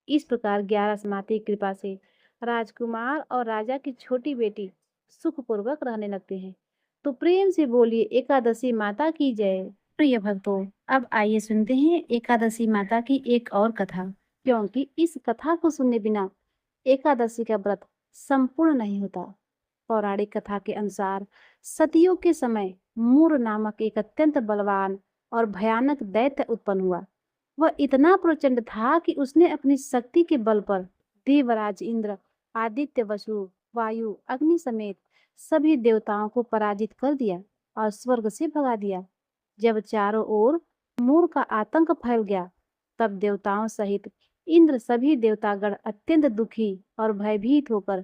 इस प्रकार 11 की कृपा से राजकुमार और राजा की छोटी बेटी सुखपूर्वक रहने लगते हैं। तो प्रेम से बोलिए एकादशी माता की जय। प्रिय भक्तों, अब आइए सुनते हैं एकादशी माता की एक और कथा, क्योंकि इस कथा को सुनने बिना एकादशी का व्रत संपूर्ण नहीं होता। पौराणिक कथा के अनुसार सतियों के समय मूर नामक एक अत्यंत बलवान और भयानक दैत्य उत्पन्न हुआ। वह इतना प्रचंड था कि उसने अपनी शक्ति के बल पर देवराज इंद्र, आदित्य, वसु, वायु, अग्नि समेत सभी देवताओं को पराजित कर दिया और स्वर्ग से भगा दिया। जब चारों ओर मूर का आतंक फैल गया, तब देवताओं सहित इंद्र सभी देवतागण अत्यंत दुखी और भयभीत होकर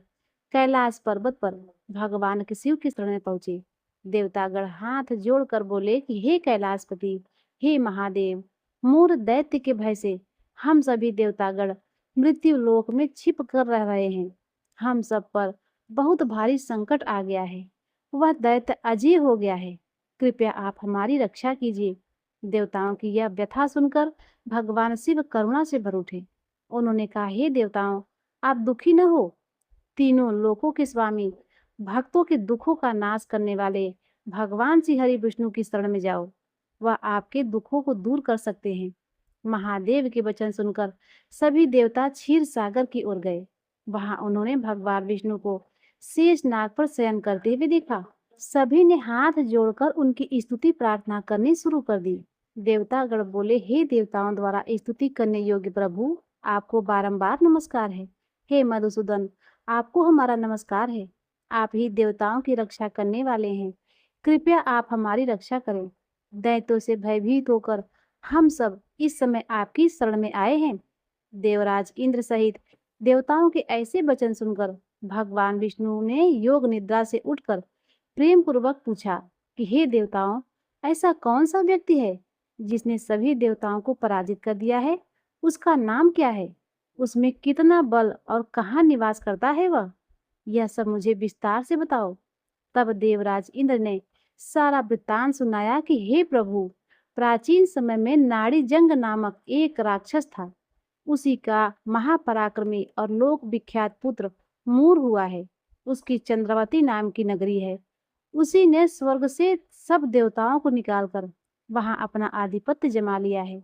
कैलाश पर्वत पर भगवान के शिव की शरण में पहुंचे। देवतागण हाथ जोड़कर बोले कि हे कैलाशपति, हे महादेव, मूर दैत्य के भय से हम सभी देवतागण मृत्यु लोक में छिप कर रह रहे हैं। हम सब पर बहुत भारी संकट आ गया है। वह दैत्य अजय हो गया है। कृपया आप हमारी रक्षा कीजिए। देवताओं की यह व्यथा सुनकर भगवान शिव करुणा से भर उठे। उन्होंने कहा, हे देवताओं, आप दुखी न हो। तीनों लोकों के स्वामी, भक्तों के दुखों का नाश करने वाले भगवान श्री हरि विष्णु की शरण में जाओ। वह आपके दुखों को दूर कर सकते हैं। महादेव के वचन सुनकर सभी देवता क्षीर सागर की ओर गए। वहां उन्होंने भगवान विष्णु को शेष नाग पर शयन करते हुए देखा। सभी ने हाथ जोड़कर उनकी स्तुति प्रार्थना करनी शुरू कर दी। देवतागण बोले, हे देवताओं द्वारा स्तुति करने योग्य प्रभु, आपको बारंबार नमस्कार है। हे मधुसूदन, आपको हमारा नमस्कार है। आप ही देवताओं की रक्षा करने वाले हैं। कृपया आप हमारी रक्षा करें। दैत्यों से भयभीत होकर हम सब इस समय आपकी शरण में आए हैं। देवराज इंद्र सहित देवताओं के ऐसे वचन सुनकर भगवान विष्णु ने योग निद्रा से उठकर प्रेम पूर्वक पूछा कि हे देवताओं, ऐसा कौन सा व्यक्ति है जिसने सभी देवताओं को पराजित कर दिया है? उसका नाम क्या है? उसमें कितना बल और कहाँ निवास करता है वह? यह सब मुझे विस्तार से बताओ। तब देवराज इंद्र ने सारा वृत्तांत सुनाया कि हे प्रभु, प्राचीन समय में नाड़ी जंग नामक एक राक्षस था। उसी का महापराक्रमी और लोक विख्यात पुत्र मूर हुआ है। उसकी चंद्रवती नाम की नगरी है। उसी ने स्वर्ग से सब देवताओं को निकालकर वहां अपना आधिपत्य जमा लिया है।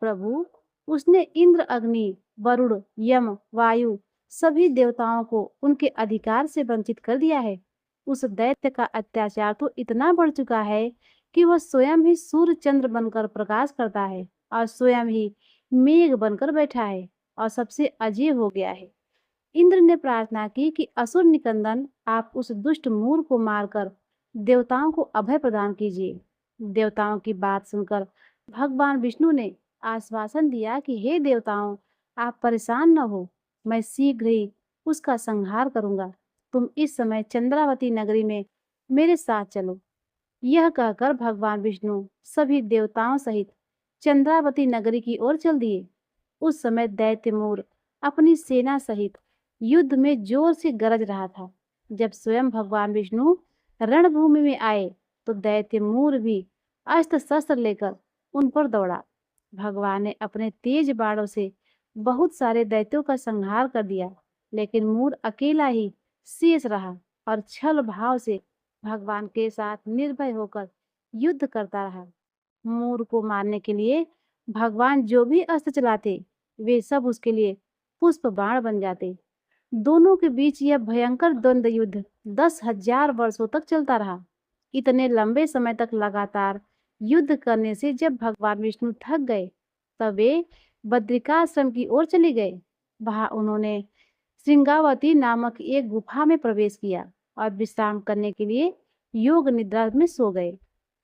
प्रभु, उसने इंद्र, अग्नि, वरुण, यम, वायु सभी देवताओं को उनके अधिकार से वंचित कर दिया है। उस दैत्य का अत्याचार तो इतना बढ़ चुका है कि वह स्वयं ही सूर्य चंद्र बनकर प्रकाश करता है और स्वयं ही मेघ बनकर बैठा है और सबसे अजीब हो गया है। इंद्र ने प्रार्थना की कि असुर निकंदन, आप उस दुष्ट मूर को मारकर देवताओं को अभय प्रदान कीजिए। देवताओं की बात सुनकर भगवान विष्णु ने आश्वासन दिया कि हे देवताओं, आप परेशान न हो, मैं शीघ्र ही उसका संहार करूंगा। तुम इस समय चंद्रावती नगरी में मेरे साथ चलो। यह कहकर भगवान विष्णु सभी देवताओं सहित चंद्रावती नगरी की ओर चल दिए। उस समय दैत्य मूर अपनी सेना सहित युद्ध में जोर से गरज रहा था। जब स्वयं भगवान विष्णु रणभूमि में आए तो दैत्य मूर भी अस्त्र शस्त्र लेकर उन पर दौड़ा। भगवान ने अपने तेज बाणों से बहुत सारे दैत्यों का संहार कर दिया, लेकिन मूर अकेला ही शेष रहा और छल भाव से भगवान के साथ निर्भय होकर युद्ध करता रहा। मूर को मारने के लिए भगवान जो भी अस्त्र चलाते, वे सब उसके लिए पुष्प बाण बन जाते। दोनों के बीच यह भयंकर द्वंद्व युद्ध 10,000 वर्षों तक चलता रहा। इतने लंबे समय तक लगातार युद्ध करने से जब भगवान विष्णु थक गए, तब वे बद्रिकाश्रम की ओर चले गए। वहां उन्होंने श्रृंगावती नामक एक गुफा में प्रवेश किया और विश्राम करने के लिए योग निद्रा में सो गए।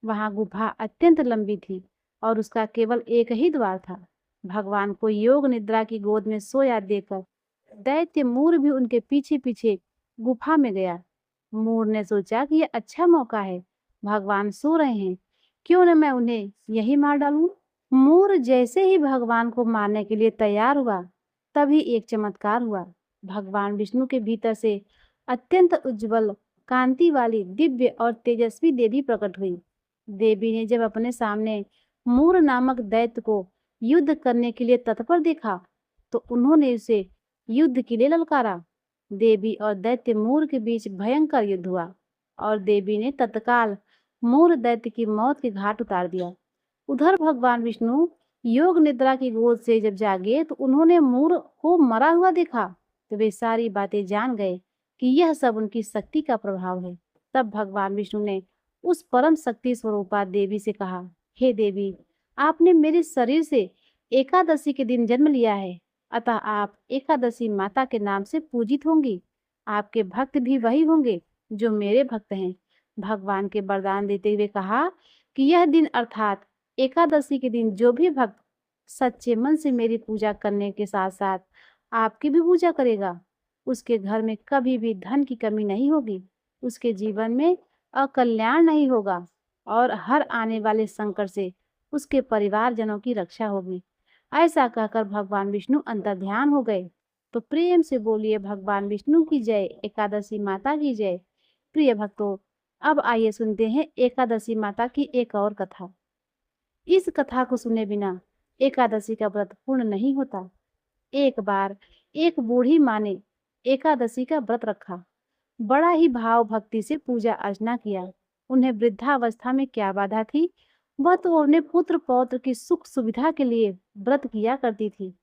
वहां गुफा अत्यंत लंबी थी और उसका केवल एक ही द्वार था। भगवान को योग निद्रा की गोद में सोया देखकर दैत्य मूर भी उनके पीछे पीछे गुफा में गया। मूर ने सोचा कि यह अच्छा मौका है, भगवान सो रहे हैं, क्यों न मैं उन्हें यही मार डालूं। मूर जैसे ही भगवान को मारने के लिए तैयार हुआ, तभी एक चमत्कार हुआ। भगवान विष्णु के भीतर से अत्यंत उज्जवल कांति वाली दिव्य और तेजस्वी देवी प्रकट हुई। देवी ने जब अपने सामने मूर नामक दैत्य को युद्ध करने के लिए तत्पर देखा, तो उन्होंने उसे युद्ध के लिए ललकारा। देवी और दैत्य मूर के बीच भयंकर युद्ध हुआ और देवी ने तत्काल मूर दैत्य की मौत के घाट उतार दिया। उधर भगवान विष्णु योग निद्रा की गोद से जब जागे तो उन्होंने मूर को मरा हुआ देखा, तो वे सारी बातें जान गए कि यह सब उनकी शक्ति का प्रभाव है। तब भगवान विष्णु ने उस परम शक्ति स्वरूपा देवी से कहा, हे देवी, आपने मेरे शरीर से एकादशी के दिन जन्म लिया है, अतः आप एकादशी माता के नाम से पूजित होंगी। आपके भक्त भी वही होंगे जो मेरे भक्त हैं। भगवान के वरदान देते हुए कहा कि यह दिन अर्थात एकादशी के दिन जो भी भक्त सच्चे मन से मेरी पूजा करने के साथ साथ आपकी भी पूजा करेगा, उसके घर में कभी भी धन की कमी नहीं होगी, उसके जीवन में अकल्याण नहीं होगा और हर आने वाले संकट से उसके परिवारजनों की रक्षा होगी। ऐसा कहकर भगवान विष्णु अंतर्ध्यान हो गए। तो प्रेम से बोलिए भगवान विष्णु की जय, एकादशी माता की जय। प्रिय भक्तों, अब आइए सुनते हैं एकादशी माता की एक और कथा। इस कथा को सुने बिना एकादशी का व्रत पूर्ण नहीं होता। एक बार एक बूढ़ी माँ ने एकादशी का व्रत रखा। बड़ा ही भाव भक्ति से पूजा अर्चना किया। उन्हें वृद्धावस्था में क्या बाधा थी, वह तो अपने पुत्र पौत्र की सुख सुविधा के लिए व्रत किया करती थी।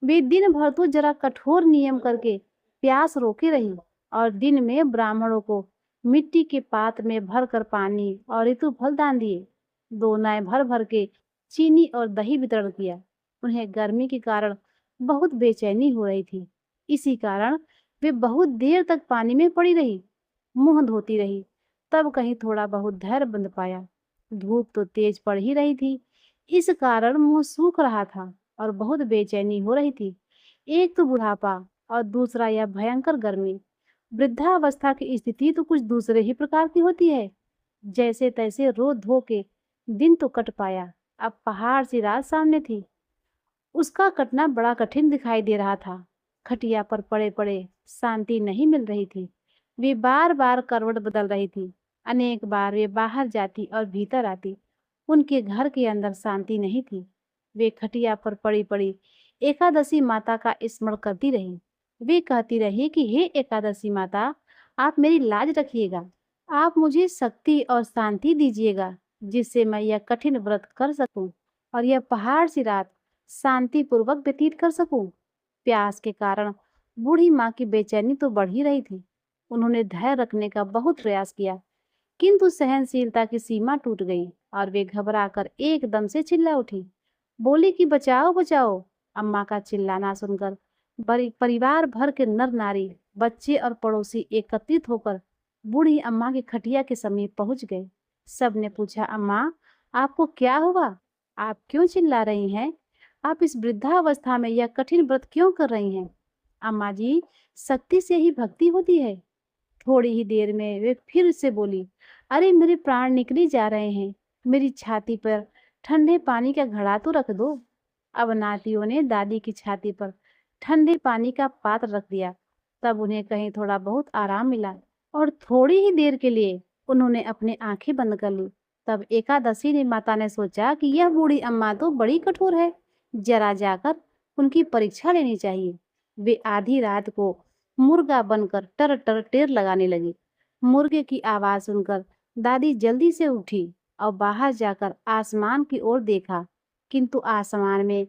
वे दिन भर तो जरा कठोर नियम करके प्यास रोके रही और दिन में ब्राह्मणों को मिट्टी के पात्र में भरकर पानी और ऋतु फल दान दिए। दोनाएं भर भर के चीनी और दही वितरण किया। उन्हें गर्मी के कारण बहुत बेचैनी हो रही थी। इसी कारण वे बहुत देर तक पानी में पड़ी रही, मुंह धोती रही। तब कहीं थोड़ा बहुत धैर्य बंध पाया। धूप तो तेज पड़ ही रही थी, इस कारण मुंह सूख रहा था और बहुत बेचैनी हो रही थी। एक तो बुढ़ापा और दूसरा यह भयंकर गर्मी। वृद्धावस्था की स्थिति तो कुछ दूसरे ही प्रकार की होती है। जैसे तैसे रो धो के दिन तो कट पाया। अब पहाड़ सी रात सामने थी। उसका कटना बड़ा कठिन दिखाई दे रहा था। खटिया पर पड़े पड़े शांति नहीं मिल रही थी। वे बार बार करवट बदल रही थी। अनेक बार वे बाहर जाती और भीतर आती। उनके घर के अंदर शांति नहीं थी। वे खटिया पर पड़ी पड़ी एकादशी माता का स्मरण करती रही। वे कहती रही कि हे एकादशी माता, आप मेरी लाज रखिएगा। आप मुझे शक्ति और शांति दीजिएगा, जिससे मैं यह कठिन व्रत कर सकूं और यह पहाड़ सी रात शांतिपूर्वक व्यतीत कर सकूं। प्यास के कारण बूढ़ी माँ की बेचैनी तो बढ़ ही रही थी। उन्होंने धैर्य रखने का बहुत प्रयास किया, किंतु सहनशीलता की सीमा टूट गई और वे घबराकर एकदम से चिल्ला उठी। बोली कि बचाओ बचाओ। अम्मा का चिल्लाना सुनकर परिवार भर के नर नारी, बच्चे और पड़ोसी एकत्रित होकर बूढ़ी अम्मा की खटिया के समीप पहुंच गए। सबने पूछा, अम्मा, आपको क्या हुआ? आप क्यों चिल्ला रही हैं? आप इस वृद्धावस्था में यह कठिन व्रत क्यों कर रही हैं? अम्मा जी, शक्ति से ही भक्ति होती है। थोड़ी ही देर में वे फिर से बोली, अरे मेरे प्राण निकली जा रहे हैं। मेरी छाती पर ठंडे पानी का घड़ा तो रख दो। अब नातियों ने दादी की छाती पर ठंडे पानी का पात्र रख दिया। तब उन्हें कहीं थोड़ा बहुत आराम मिला और थोड़ी ही देर के लिए उन्होंने अपनी आंखें बंद कर ली। तब एकादशी ने माता ने सोचा कि यह बूढ़ी अम्मा तो बड़ी कठोर है, जरा जाकर उनकी परीक्षा लेनी चाहिए। वे आधी रात को मुर्गा बनकर टर टर टेर लगाने लगी। मुर्गे की आवाज सुनकर दादी जल्दी से उठी और बाहर जाकर आसमान की ओर देखा, किंतु आसमान में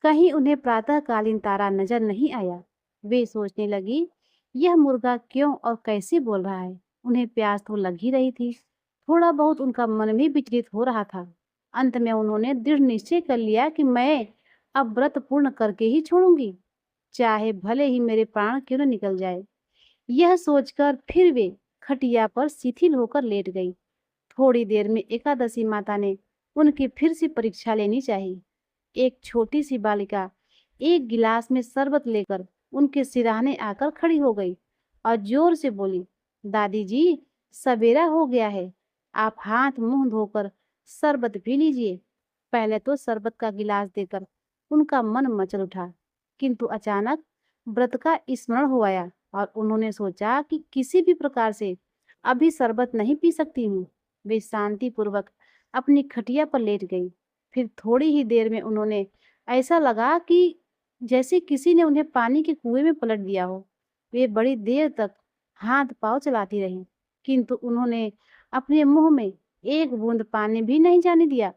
कहीं उन्हें प्रातःकालीन तारा नजर नहीं आया। वे सोचने लगी, यह मुर्गा क्यों और कैसे बोल रहा है? उन्हें प्यास तो लग ही रही थी। थोड़ा बहुत उनका मन भी विचलित हो रहा था। अंत में उन्होंने दृढ़ निश्चय कर लिया कि मैं अब व्रत पूर्ण करके ही छोड़ूंगी, चाहे भले ही मेरे प्राण क्यों न निकल जाए। यह सोचकर फिर वे खटिया पर शिथिल होकर लेट गई। थोड़ी देर में एकादशी माता ने उनकी फिर से परीक्षा लेनी चाहिए। एक छोटी सी बालिका एक गिलास में शरबत लेकर उनके सिरहाने आकर खड़ी हो गई और जोर से बोली, दादी जी, सवेरा हो गया है, आप हाथ मुंह धोकर शरबत पी लीजिए। पहले तो शरबत का गिलास देकर उनका मन मचल उठा, किंतु अचानक व्रत का स्मरण हो आया और उन्होंने सोचा कि किसी भी प्रकार से अभी शरबत नहीं पी सकती हूँ। वे शांति पूर्वक अपनी खटिया पर लेट गई। फिर थोड़ी ही देर में उन्होंने ऐसा लगा कि जैसे किसी ने उन्हें पानी के कुएं में पलट दिया हो। वे बड़ी देर तक हाथ पांव चलाती रहीं, किंतु उन्होंने अपने मुंह में एक बूंद पानी भी नहीं जाने दिया।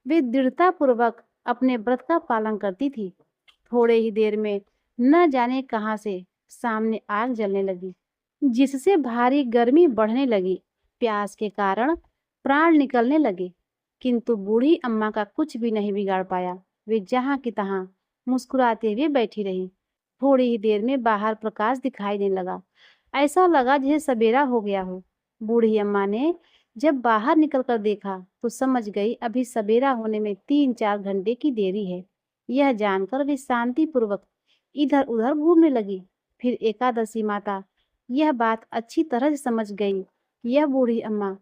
वे दृढ़ता पूर्वक अपने व्रत का पालन करती थी। थोड़े ही देर में न जाने कहां से सामने आग जलने लगी, जिससे भारी गर्मी बढ़ने लगी। प्यास के कारण प्राण निकलने लगे, किंतु बूढ़ी अम्मा का कुछ भी नहीं बिगाड़ पाया। वे जहां की तहां मुस्कुराते हुए बैठी रही। थोड़ी ही देर में बाहर प्रकाश दिखाई देने लगा। ऐसा लगा जैसे सवेरा हो गया हो। बूढ़ी अम्मा ने जब बाहर निकलकर देखा तो समझ गई अभी सवेरा होने में 3-4 घंटे की देरी है। यह जानकर वे शांति पूर्वक इधर उधर घूमने लगी। फिर एकादशी माता यह बात अच्छी तरह से समझ गई। यह बूढ़ी अम्मा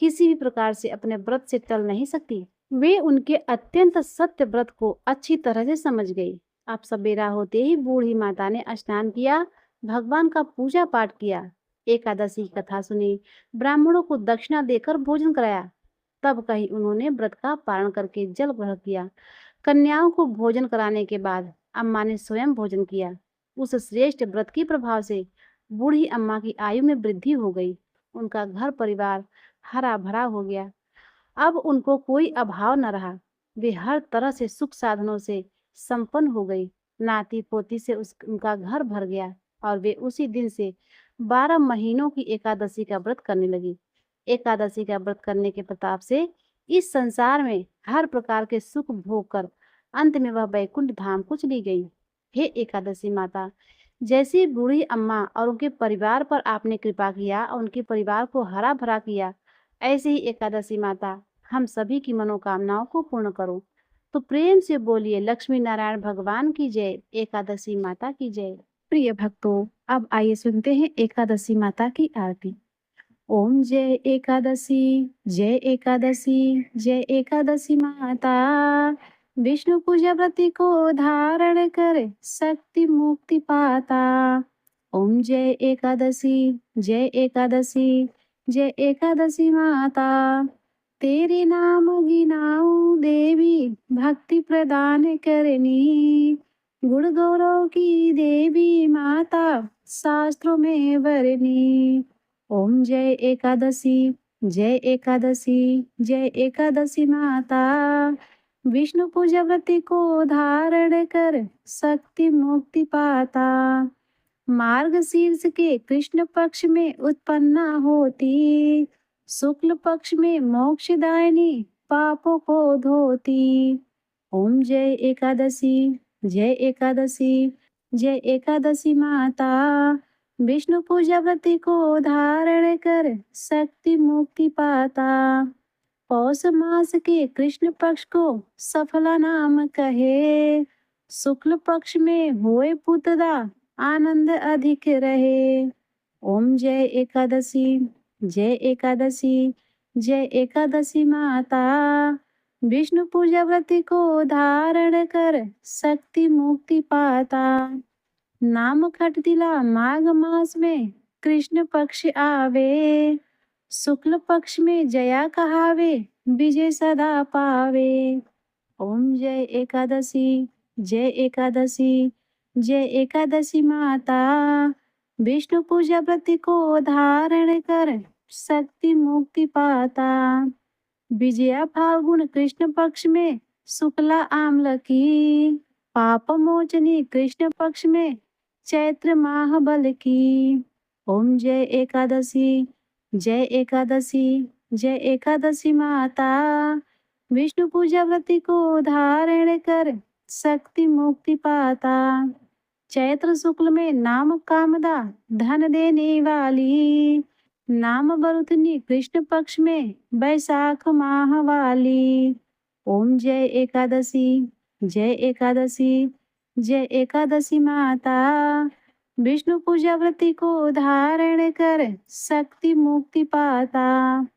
किसी भी प्रकार से अपने व्रत से टल नहीं सकती। वे उनके अत्यंत सत्य व्रत को अच्छी तरह से समझ गई। अब सवेरा होते ही बूढ़ी माता ने स्नान किया, भगवान का पूजा पाठ किया, एकादशी की कथा सुनी, ब्राह्मणों को दक्षिणा देकर भोजन कराया। तब कहीं उन्होंने व्रत का पारण करके जल ग्रहण किया। कन्याओं को भोजन कराने के बाद अम्मा ने स्वयं भोजन किया। उस श्रेष्ठ व्रत के प्रभाव से बूढ़ी अम्मा की आयु में वृद्धि हो गई। उनका घर परिवार हरा भरा हो गया। अब उनको कोई अभाव न रहा। वे हर तरह से सुख साधनों से संपन्न हो गई। नाती पोती से उनका घर भर गया और वे उसी दिन से 12 महीनों की एकादशी का व्रत करने लगी। एकादशी का व्रत करने के प्रताप से इस संसार में हर प्रकार के सुख भोग कर अंत में वह वैकुंठ धाम को चली गई। हे एकादशी माता, जैसी बूढ़ी अम्मा और उनके परिवार पर आपने कृपा किया और उनके परिवार को हरा भरा किया, ऐसे ही एकादशी माता हम सभी की मनोकामनाओं को पूर्ण करो। तो प्रेम से बोलिए लक्ष्मी नारायण भगवान की जय, एकादशी माता की जय। प्रिय भक्तों, अब आइए सुनते हैं एकादशी माता की आरती। ओम जय एकादशी, जय एकादशी, जय एकादशी माता। विष्णु पूजा व्रति को धारण कर शक्ति मुक्ति पाता। ओम जय एकादशी, जय एकादशी, जय एकादशी माता। तेरे नाम गिनाऊं देवी, भक्ति प्रदान करनी। गुण गौरव की देवी माता, शास्त्रों में वर्णी। ओम जय एकादशी, जय एकादशी, जय एकादशी माता। विष्णु पूजा व्रति को धारण कर शक्ति मुक्ति पाता। मार्ग शीर्ष के कृष्ण पक्ष में उत्पन्न होती, शुक्ल पक्ष में मोक्षदायिनी पापों को धोती। ओम जय एकादशी, जय एकादशी, जय एकादशी माता। विष्णु पूजा व्रति को धारण कर शक्ति मुक्ति पाता। पौष मास के कृष्ण पक्ष को सफला नाम कहे, शुक्ल पक्ष में होए पुत्रदा आनंद अधिक रहे। ओम जय एकादशी, जय एकादशी, जय एकादशी माता। विष्णु पूजा व्रति को धारण कर शक्ति मुक्ति पाता। नाम खट दिला माघ मास में कृष्ण पक्ष आवे, शुक्ल पक्ष में जया कहावे विजय सदा पावे। ओम जय एकादशी, जय एकादशी, जय एकादशी माता। विष्णु पूजा व्रति को धारण कर शक्ति मुक्ति पाता। विजया फाल्गुन कृष्ण पक्ष में शुक्ला आम्ल की, पाप मोचनी कृष्ण पक्ष में चैत्र माह बल की। ओम जय एकादशी, जय एकादशी, जय एकादशी माता। विष्णु पूजा व्रति को धारण कर शक्ति मुक्ति पाता। चैत्र शुक्ल में नाम कामदा धन देने वाली, नाम बरुतनी कृष्ण पक्ष में बैसाख माह वाली। ओम जय एकादशी, जय एकादशी, जय एकादशी माता। विष्णु पूजा व्रति को धारण कर शक्ति मुक्ति पाता।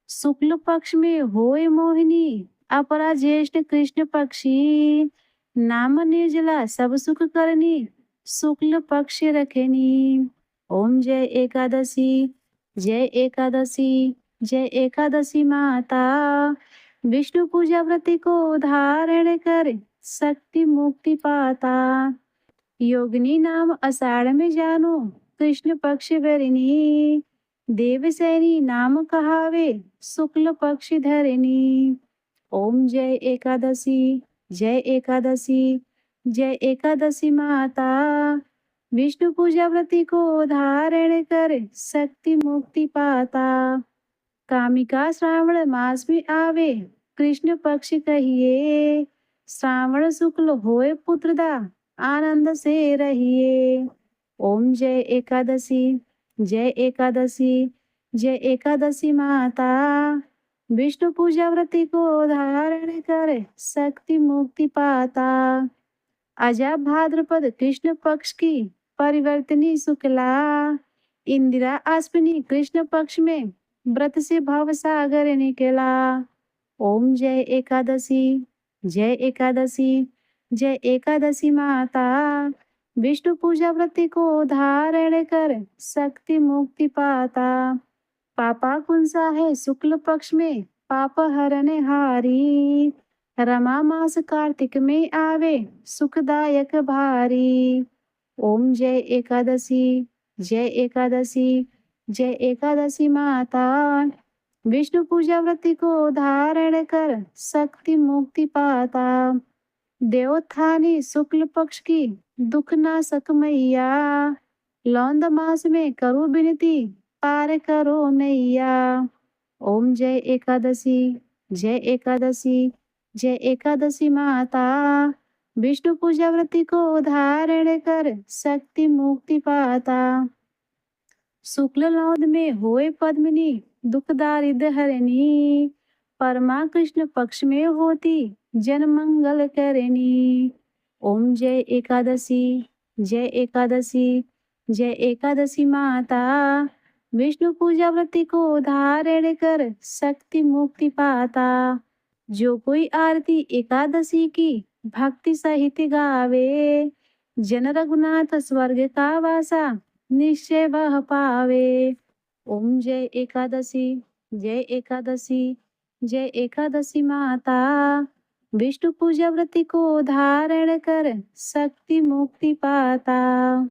शुक्ल पक्ष में होए मोहिनी अपरा ज्येष्ठ कृष्ण पक्षी, नाम निर्जला सब सुख करनी शुक्ल पक्ष रखनी। ओम जय एकादशी, जय एकादशी, जय एकादशी माता। विष्णु पूजा व्रति को धारण कर शक्ति मुक्ति पाता। योगिनी नाम आषाढ़ में जानो कृष्ण पक्ष वरिणी, देवसैनी नाम कहावे शुक्ल पक्ष धरिणी। ओम जय एकादशी, जय एकादशी, जय एकादशी माता। विष्णु पूजा व्रति को धारण कर शक्ति मुक्ति पाता। कामिका श्रावण मास में आवे कृष्ण पक्ष कहिए, श्रावण शुक्ल होए पुत्रदा आनंद से रहिए। ओम जय एकादशी, जय एकादशी, जय एकादशी माता। विष्णु पूजा व्रति को धारण कर शक्ति मुक्ति पाता। अजा भाद्रपद कृष्ण पक्ष की परिवर्तनी शुक्ला, इंदिरा अश्विनी कृष्ण पक्ष में व्रत से भव सागर निकला। ओम जय एकादशी, जय एकादशी, जय एकादशी माता। विष्णु पूजा व्रति को धारण कर शक्ति मुक्ति पाता। पापा कुंसा है शुक्ल पक्ष में पाप हरण हारी, रमा मास कार्तिक में आवे सुखदायक भारी। ओम जय एकादशी, जय एकादशी, जय एकादशी माता। विष्णु पूजा व्रति को धारण कर शक्ति मुक्ति पाता। देवोत्थानी शुक्ल पक्ष की दुख नाशक मैया, लौंद मास में करो विनती, पार करो नैया। ओम जय एकादशी, जय एकादशी, जय एकादशी माता। विष्णु पूजा व्रति को धारण कर, शक्ति मुक्ति पाता। शुक्ल लौद में होए पद्मिनी, दुख दारिद्र हरणी। परमा कृष्ण पक्ष में होती, जन मंगल करणी। ओम जय एकादशी, जय एकादशी, जय एकादशी माता। विष्णु पूजा व्रति को धारण कर, शक्ति मुक्ति पाता। जो कोई आरती एकादशी की भक्ति सहित गावे, जन रघुनाथ स्वर्ग का वासा निश्चय वह पावे। ओम जय एकादशी, जय एकादशी, जय एकादशी माता। विष्णु पूजा व्रति को धारण कर, शक्ति मुक्ति पाता।